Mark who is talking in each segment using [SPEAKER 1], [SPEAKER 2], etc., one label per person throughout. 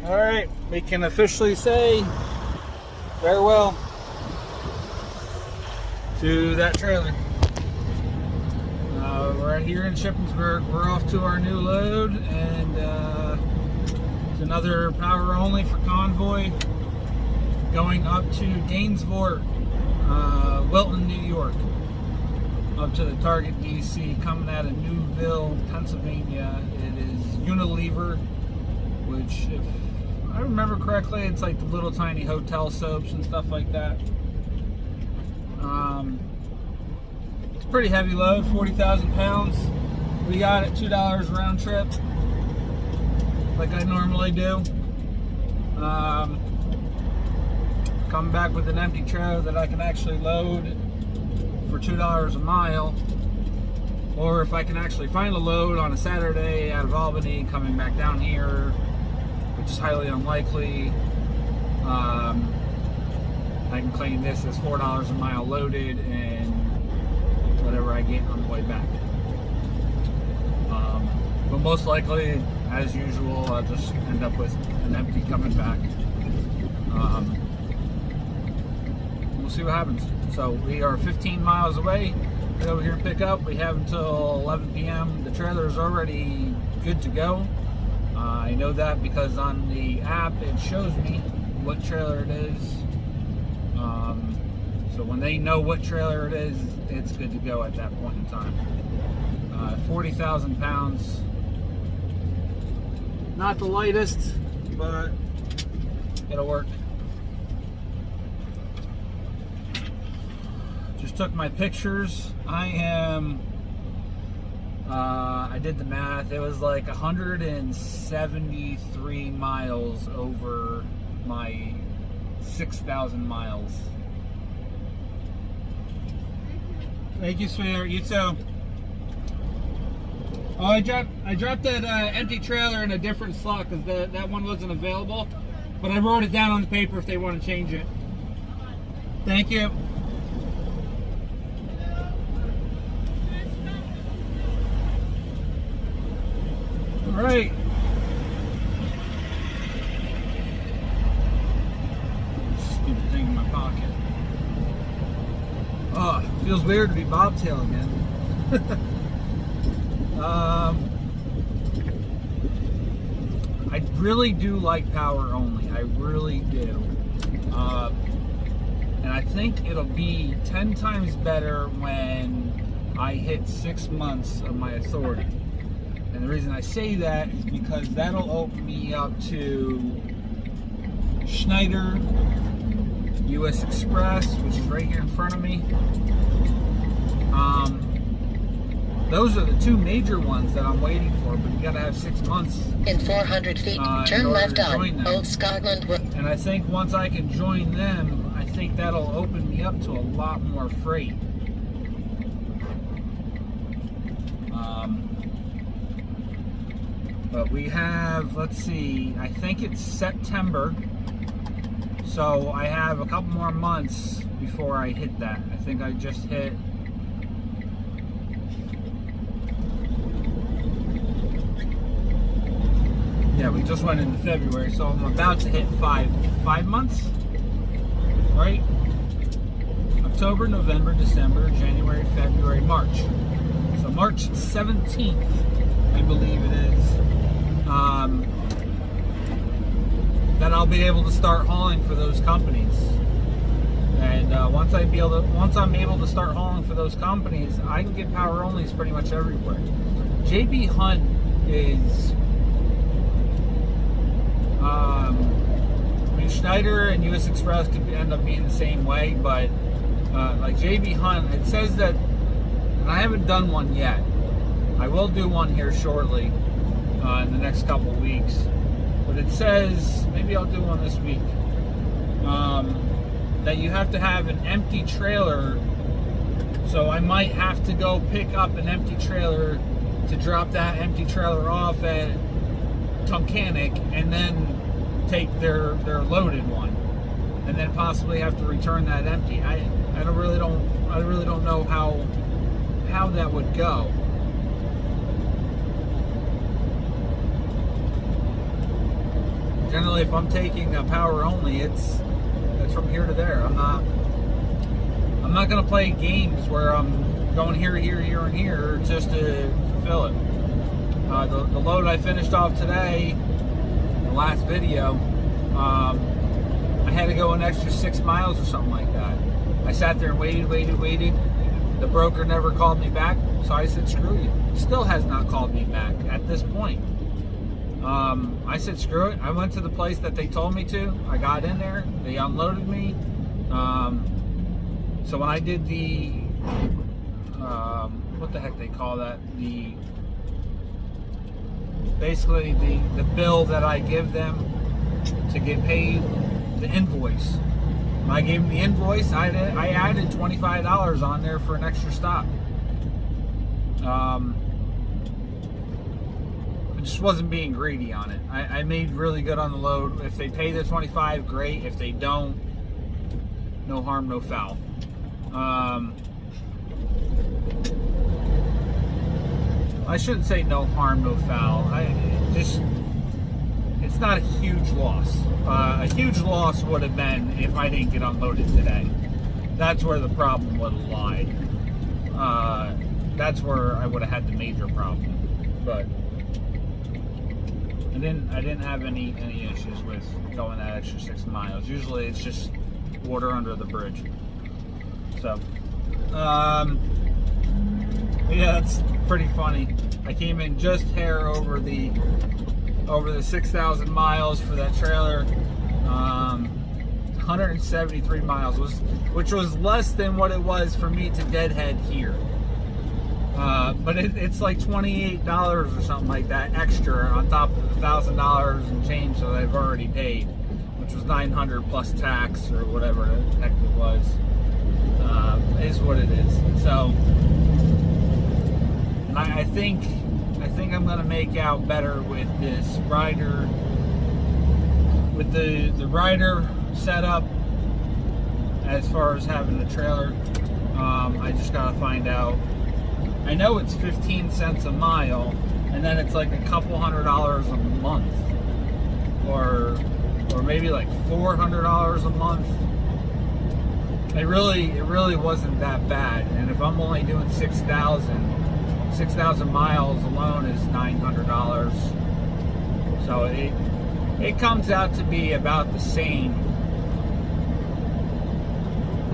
[SPEAKER 1] All right, we can officially say farewell to that trailer. We're out here in Shippensburg. We're off to our new load, and it's another power only for convoy going up to Gainesville, Wilton, New York, up to the Target DC, coming out of Newville, Pennsylvania. It is Unilever, which, if I remember correctly, it's like the little tiny hotel soaps and stuff like that. It's a pretty heavy load, 40,000 pounds. We got it $2 round trip, like I normally do. Come back with an empty trailer that I can actually load for $2 a mile, or if I can actually find a load on a Saturday out of Albany coming back down here, which is highly unlikely, I can claim this as $4 a mile loaded and whatever I get on the way back. But most likely, as usual, I'll just end up with an empty coming back. We'll see what happens. So we are 15 miles away. Get over here and pick up. We have until 11 p.m. The trailer is already good to go. I know that because on the app it shows me what trailer it is. So when they know what trailer it is, it's good to go at that point in time. 40,000 pounds. Not the lightest, but it'll work. Just took my pictures. I did the math. It was like 173 miles over my 6,000 miles. Thank you, sweetheart. You too. Oh, I dropped that empty trailer in a different slot because that one wasn't available. But I wrote it down on the paper if they want to change it. Thank you. All right. Stupid thing in my pocket. Oh, it feels weird to be bobtail again. I really do like power only. I really do. And I think it'll be 10 times better when I hit 6 months of my authority. And the reason I say that is because that'll open me up to Schneider, US Express, which is right here in front of me. Those are the two major ones that I'm waiting for, but you gotta have 6 months.
[SPEAKER 2] In 400 feet, turn left on Old Scotland Road.
[SPEAKER 1] And I think once I can join them, I think that'll open me up to a lot more freight. But we have, let's see, I think it's September. So I have a couple more months before I hit that. I think I just hit, yeah, we just went into February, so I'm about to hit five months, right? October, November, December, January, February, March. So March 17th, I believe it is. Then I'll be able to start hauling for those companies. And once I'm able to start hauling for those companies, I can get power onlys pretty much everywhere. JB Hunt is, I mean, Schneider and US Express could end up being the same way, but like JB Hunt, it says that, and I haven't done one yet. I will do one here shortly in the next couple of weeks. But it says, maybe I'll do one this week, that you have to have an empty trailer. So I might have to go pick up an empty trailer to drop that empty trailer off at Tunkhannock and then take their loaded one, and then possibly have to return that empty. I really don't know how that would go. Generally, if I'm taking a power only, it's from here to there. I'm not gonna play games where I'm going here, and here just to fulfill it. The load I finished off today, the last video, I had to go an extra 6 miles or something like that. I sat there and waited. The broker never called me back, so I said, screw you. Still has not called me back at this point. I said, screw it. I went to the place that they told me to. I got in there. They unloaded me. So when I did the, what the heck they call that? Basically the bill that I give them to get paid, the invoice. When I gave them the invoice, I added $25 on there for an extra stop. I just wasn't being greedy on it. I made really good on the load. If they pay the 25, great. If they don't, no harm, no foul. I shouldn't say no harm, no foul. It's not a huge loss. A huge loss would have been if I didn't get unloaded today. That's where the problem would have lied. That's where I would have had the major problem. But I didn't have any issues with going that extra 6 miles. Usually it's just water under the bridge. So, yeah, that's pretty funny. I came in just hair over the 6,000 miles for that trailer. 173 miles, which was less than what it was for me to deadhead here. But it's like $28 or something like that extra on top of the $1,000 and change that I've already paid, which was $900 plus tax or whatever the heck it was. Is what it is. So, and I think I'm gonna make out better with this rider, with the rider setup, as far as having the trailer. I just gotta find out. I know it's 15 cents a mile, and then it's like a couple $100 a month, or maybe like $400 a month. It really wasn't that bad. And if I'm only doing 6,000 miles alone is $900. So it comes out to be about the same,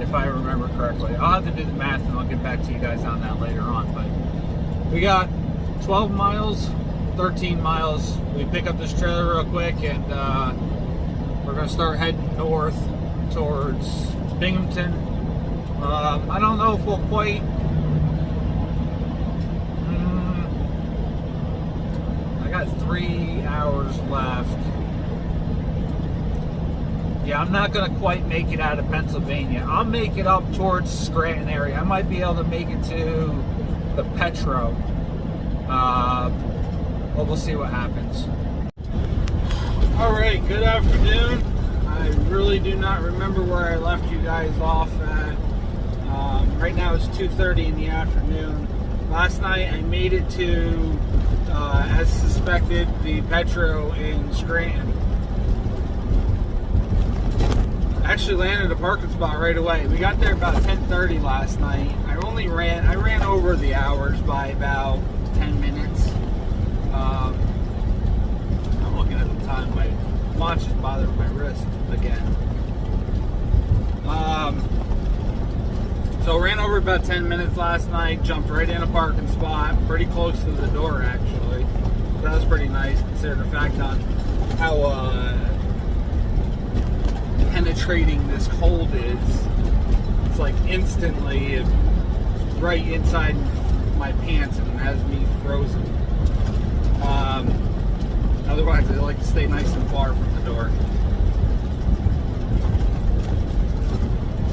[SPEAKER 1] if I remember correctly. I'll have to do the math and I'll get back to you guys on that later on. But we got 12 miles, 13 miles. We pick up this trailer real quick and we're gonna start heading north towards Binghamton. I don't know if we'll quite I got 3 hours left. Yeah, I'm not gonna quite make it out of Pennsylvania. I'll make it up towards Scranton area. I might be able to make it to the Petro. But we'll see what happens. Alright, good afternoon. I really do not remember where I left you guys off at. Right now it's 2:30 in the afternoon. Last night I made it to, as suspected, the Petro in Scranton. Actually landed a parking spot right away. We got there about 10:30 last night. I ran over the hours by about 10 minutes. I'm looking at the time. My watch is bothering my wrist again. So ran over about 10 minutes last night, jumped right in a parking spot, pretty close to the door actually. That was pretty nice considering the fact on how penetrating this cold is. It's like instantly right inside my pants and has me frozen. Otherwise I like to stay nice and far from the door.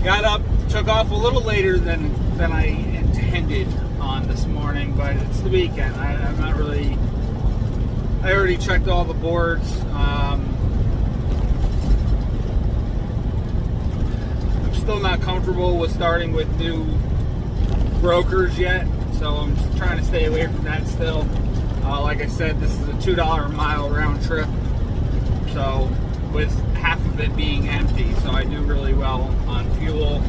[SPEAKER 1] Got up, took off a little later than I intended on this morning, but it's the weekend. I'm not really. I already checked all the boards. I'm still not comfortable with starting with new brokers yet, so I'm just trying to stay away from that still. Like I said, this is a $2 a mile round trip. so with half of it being empty, so I do really well on fuel.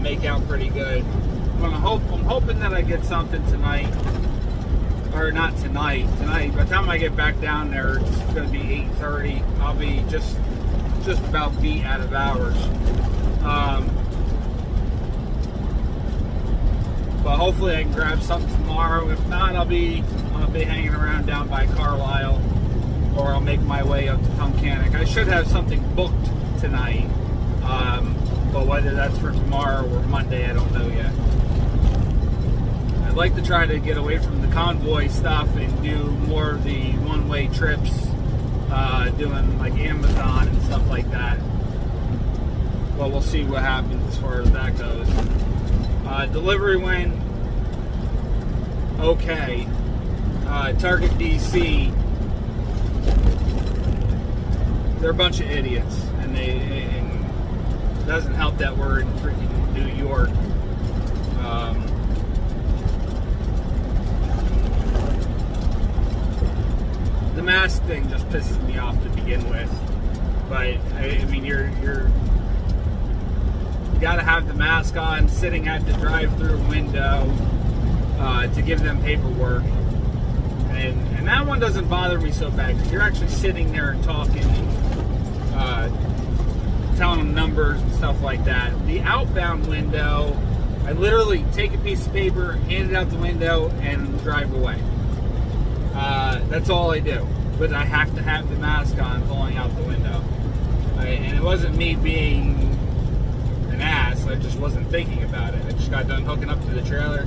[SPEAKER 1] Make out pretty good. I'm hoping that I get something tonight, or not tonight. Tonight, by the time I get back down there, it's going to be 8:30. I'll be just about beat out of hours. But hopefully I can grab something tomorrow. If not, I'll be hanging around down by Carlisle, or I'll make my way up to Tunkhannock. I should have something booked tonight, but whether that's for tomorrow or Monday, I don't know yet. I'd like to try to get away from the convoy stuff and do more of the one-way trips, doing like Amazon and stuff like that. Well, we'll see what happens as far as that goes. Delivery went okay. Target DC, they're a bunch of idiots, and it doesn't help that we're in freaking New York. The mask thing just pisses me off to begin with, but I mean you got to have the mask on, sitting at the drive-through window to give them paperwork, and that one doesn't bother me so bad because you're actually sitting there and talking, telling them numbers and stuff like that. The outbound window, I literally take a piece of paper, hand it out the window, and drive away. That's all I do, but I have to have the mask on pulling out the window. And it wasn't me being an ass, I just wasn't thinking about it. I just got done hooking up to the trailer,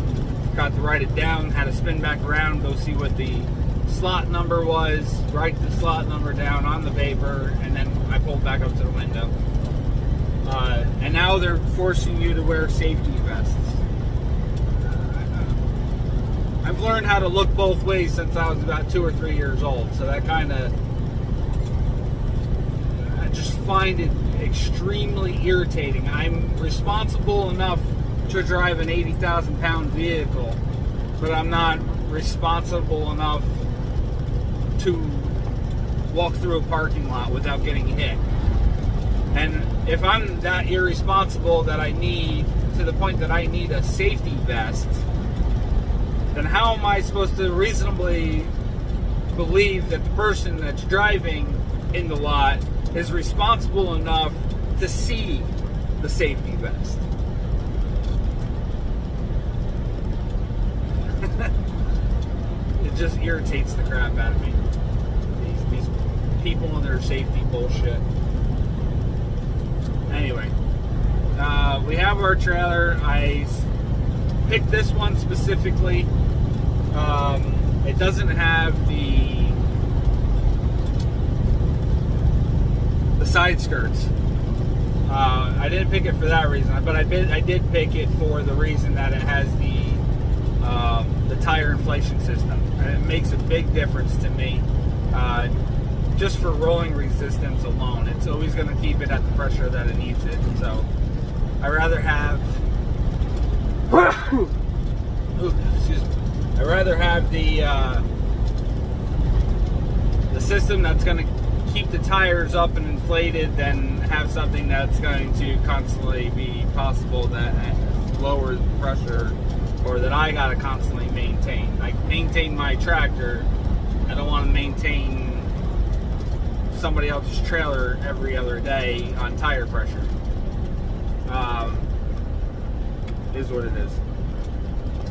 [SPEAKER 1] got to write it down, had to spin back around, go see what the slot number was, write the slot number down on the paper, and then I pulled back up to the window. And now they're forcing you to wear safety vests. I've learned how to look both ways since I was about 2 or 3 years old, so that kind of, I just find it extremely irritating. I'm responsible enough to drive an 80,000 pound vehicle, but I'm not responsible enough to walk through a parking lot without getting hit. And if I'm that irresponsible that I need, to the point that I need a safety vest, then how am I supposed to reasonably believe that the person that's driving in the lot is responsible enough to see the safety vest? It just irritates the crap out of me. These people and their safety bullshit. Anyway, we have our trailer. I picked this one specifically. It doesn't have the side skirts. I didn't pick it for that reason, but I did pick it for the reason that it has the tire inflation system, and it makes a big difference to me. Just for rolling resistance alone, it's always going to keep it at the pressure that it needs it. So I rather have the system that's going to keep the tires up and inflated than have something that's going to constantly be possible that lowers pressure, or that I got to constantly maintain. I maintain my tractor. I don't want to maintain somebody else's trailer every other day on tire pressure. Is what it is.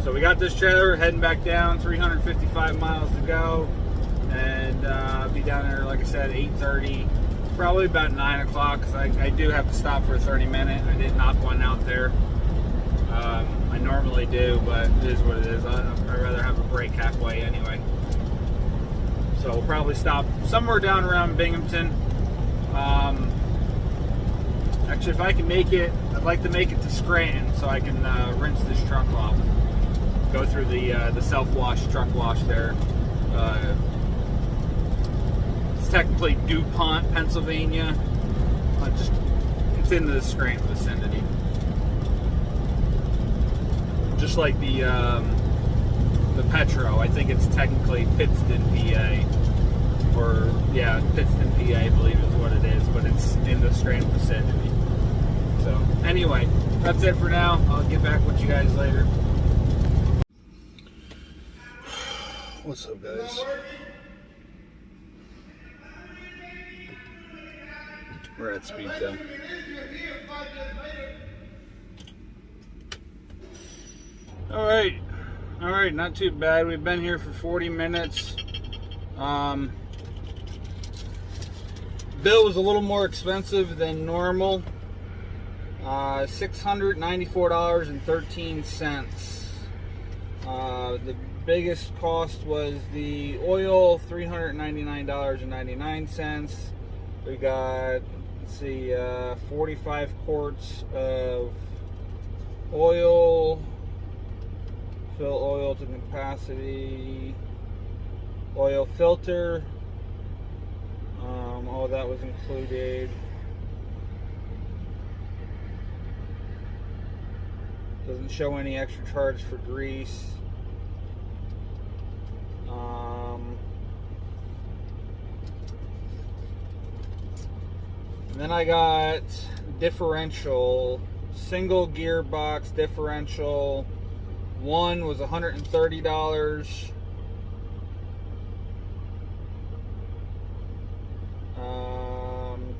[SPEAKER 1] So we got this trailer, heading back down, 355 miles to go, and I'll be down there, like I said, 8:30, probably about 9 o'clock, because I do have to stop for a 30-minute. I did knock one out there. I normally do, but it is what it is. I'd rather have a break halfway anyway. So we'll probably stop somewhere down around Binghamton. Actually, if I can make it, I'd like to make it to Scranton so I can rinse this truck off. Go through the self-wash truck wash there. It's technically DuPont, Pennsylvania. It's in the Scranton vicinity. Just like the Petro, I think it's technically Pittston, PA. or yeah, Pittston, PA, I believe is what it is, but it's in the Strand vicinity. So anyway, that's it for now. I'll get back with you guys later. What's up, guys? We're at Speedco. All right, not too bad. We've been here for 40 minutes. Bill was a little more expensive than normal. $694.13. The biggest cost was the oil, $399.99. We got, let's see, 45 quarts of oil. Fill oil to capacity. Oil filter. All that was included. Doesn't show any extra charge for grease. And then I got differential, single gearbox differential. One was $130.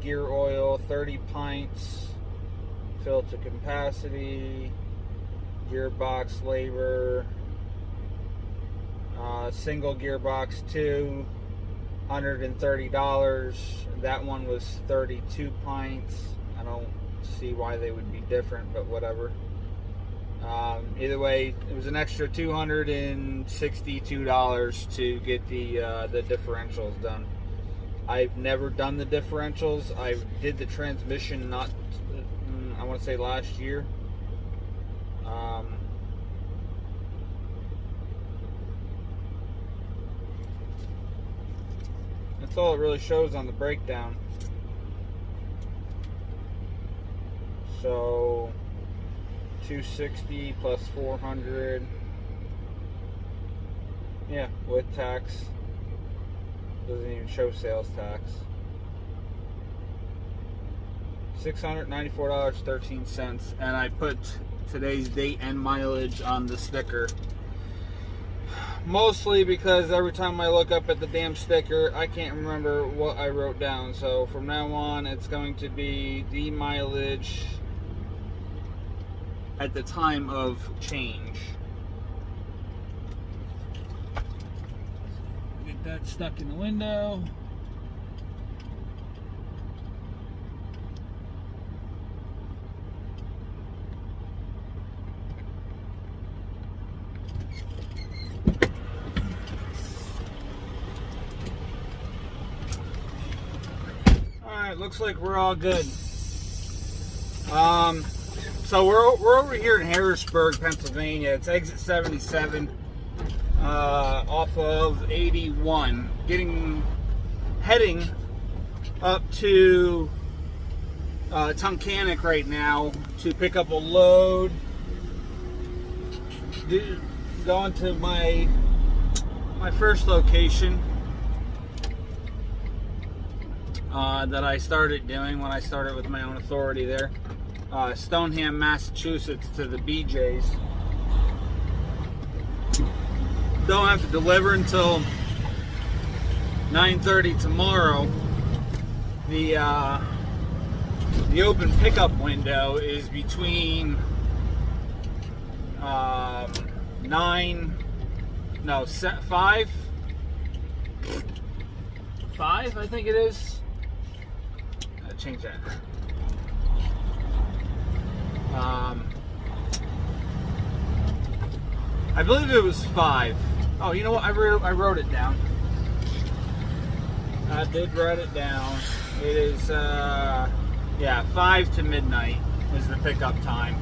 [SPEAKER 1] Gear oil, 30 pints. Fill to capacity. Gearbox labor. Single gearbox 2, $130. That one was 32 pints. I don't see why they would be different, but whatever. Either way, it was an extra $262 to get the differentials done. I've never done the differentials. I did the transmission I want to say last year. That's all it really shows on the breakdown. So 260 plus 400. Yeah, with tax. Doesn't even show sales tax. $694.13, and I put today's date and mileage on the sticker. Mostly because every time I look up at the damn sticker, I can't remember what I wrote down. So from now on, it's going to be the mileage at the time of change. Get that stuck in the window. Alright, looks like we're all good. So we're over here in Harrisburg, Pennsylvania. It's exit 77 off of 81. Heading up to Tunkhannock right now to pick up a load. Going to my first location that I started doing when I started with my own authority there. Stoneham, Massachusetts to the BJ's. Don't have to deliver until 9:30 tomorrow. The open pickup window is between 5 I think it is. Change that. I believe it was 5. Oh, you know what? I wrote it down. I did write it down. It is, 5 to midnight is the pickup time.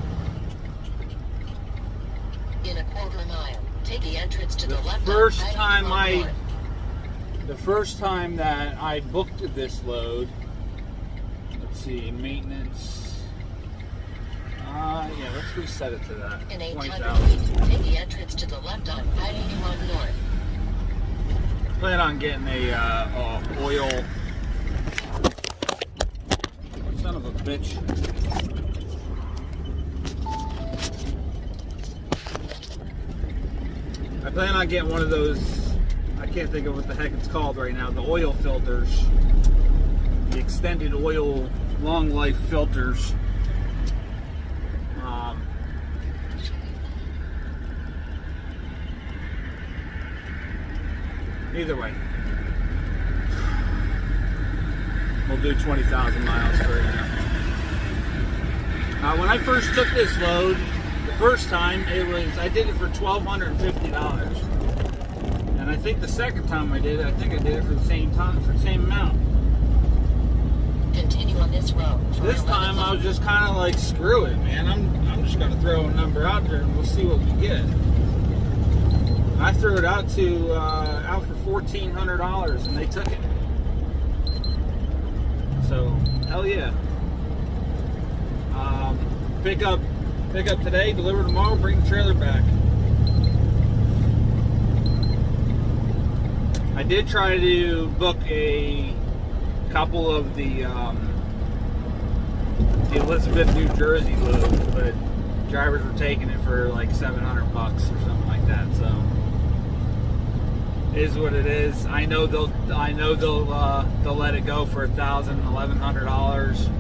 [SPEAKER 2] In a quarter mile, take the entrance to the left.
[SPEAKER 1] The first time that I booked this load, let's see, maintenance. Let's reset it to that.
[SPEAKER 2] In 800 feet, take the entrance to the left on I-81 North.
[SPEAKER 1] plan on getting a oil. Son of a bitch. I plan on getting one of those, I can't think of what the heck it's called right now, the oil filters. The extended oil long life filters. Either way, we'll do 20,000 miles for it. When I first took this load, the first time I did it for $1,250, and I think the second time I did it for the same time, for the same amount.
[SPEAKER 2] Continue on this road.
[SPEAKER 1] This time I was just kind of like, screw it, man. I'm just gonna throw a number out there and we'll see what we get. I threw it out for $1,400 and they took it. So hell yeah. Pick up today, deliver tomorrow, bring the trailer back. I did try to book a couple of the Elizabeth, New Jersey loads, but drivers were taking it for like $700 or something like that. So it is what it is. I know they'll let it go for $1,000, $1,100.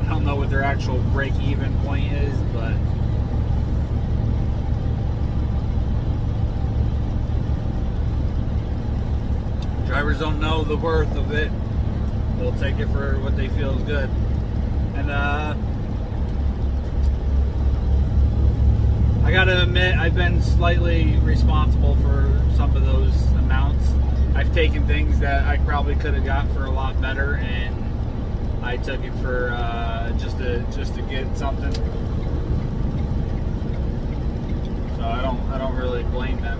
[SPEAKER 1] I don't know what their actual break-even point is, but drivers don't know the worth of it. They'll take it for what they feel is good. And I gotta admit, I've been slightly responsible for some of those amounts. I've taken things that I probably could have got for a lot better, and I took it for just to get something. So I don't really blame them.